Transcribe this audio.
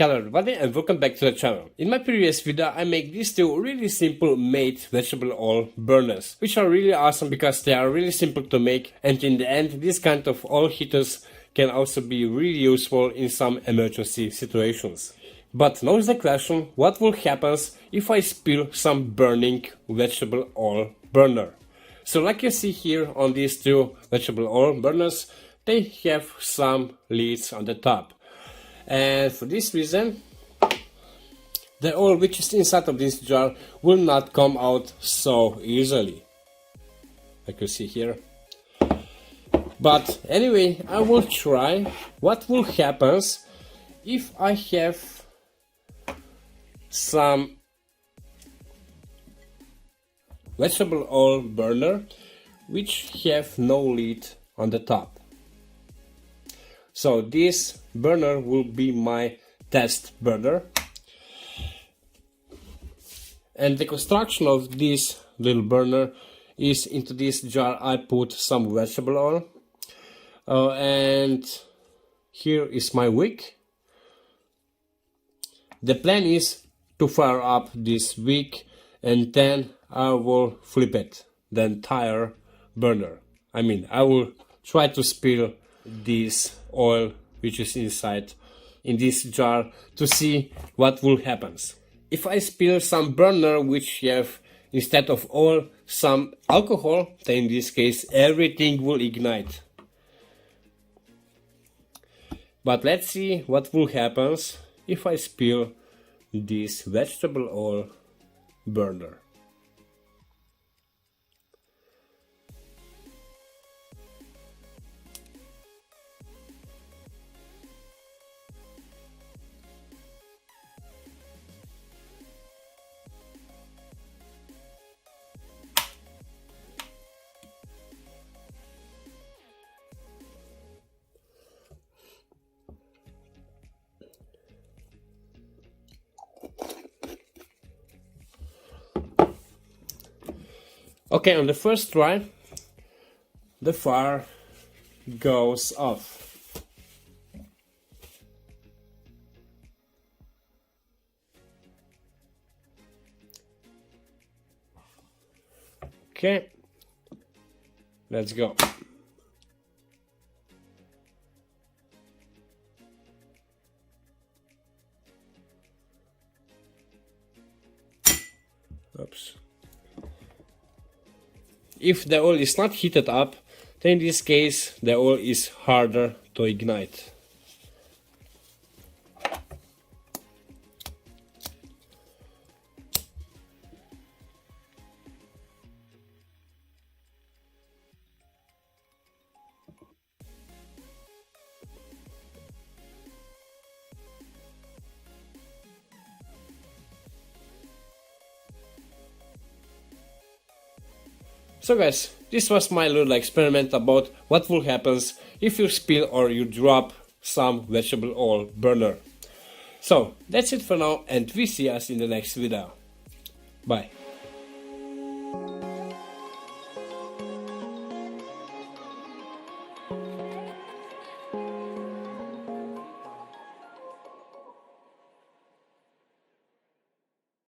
Hello everybody and welcome back to the channel. In my previous video I make these two really simple made vegetable oil burners, which are really awesome because they are really simple to make, and in the end these kind of oil heaters can also be really useful in some emergency situations. But now is the question, what will happen if I spill some burning vegetable oil burner? So like you see here on these two vegetable oil burners, they have some lids on the top. And for this reason, the oil which is inside of this jar will not come out so easily, like you see here. But anyway, I will try what will happen if I have some vegetable oil burner which have no lid on the top. So this burner will be my test burner, and the construction of this little burner is into this jar I put some vegetable oil, and here is my wick. The plan is to fire up this wick and then I will flip it, the entire burner. I mean, I will try to spill this oil which is inside in this jar to see what will happen. If I spill some burner which have instead of oil some alcohol, then in this case everything will ignite. But let's see what will happen if I spill this vegetable oil burner. Okay, on the first try, the fire goes off. Okay, let's go. Oops. If the oil is not heated up, then in this case the oil is harder to ignite. So guys, this was my little experiment about what will happen if you spill or you drop some vegetable oil burner. So that's it for now, and we see us in the next video. Bye.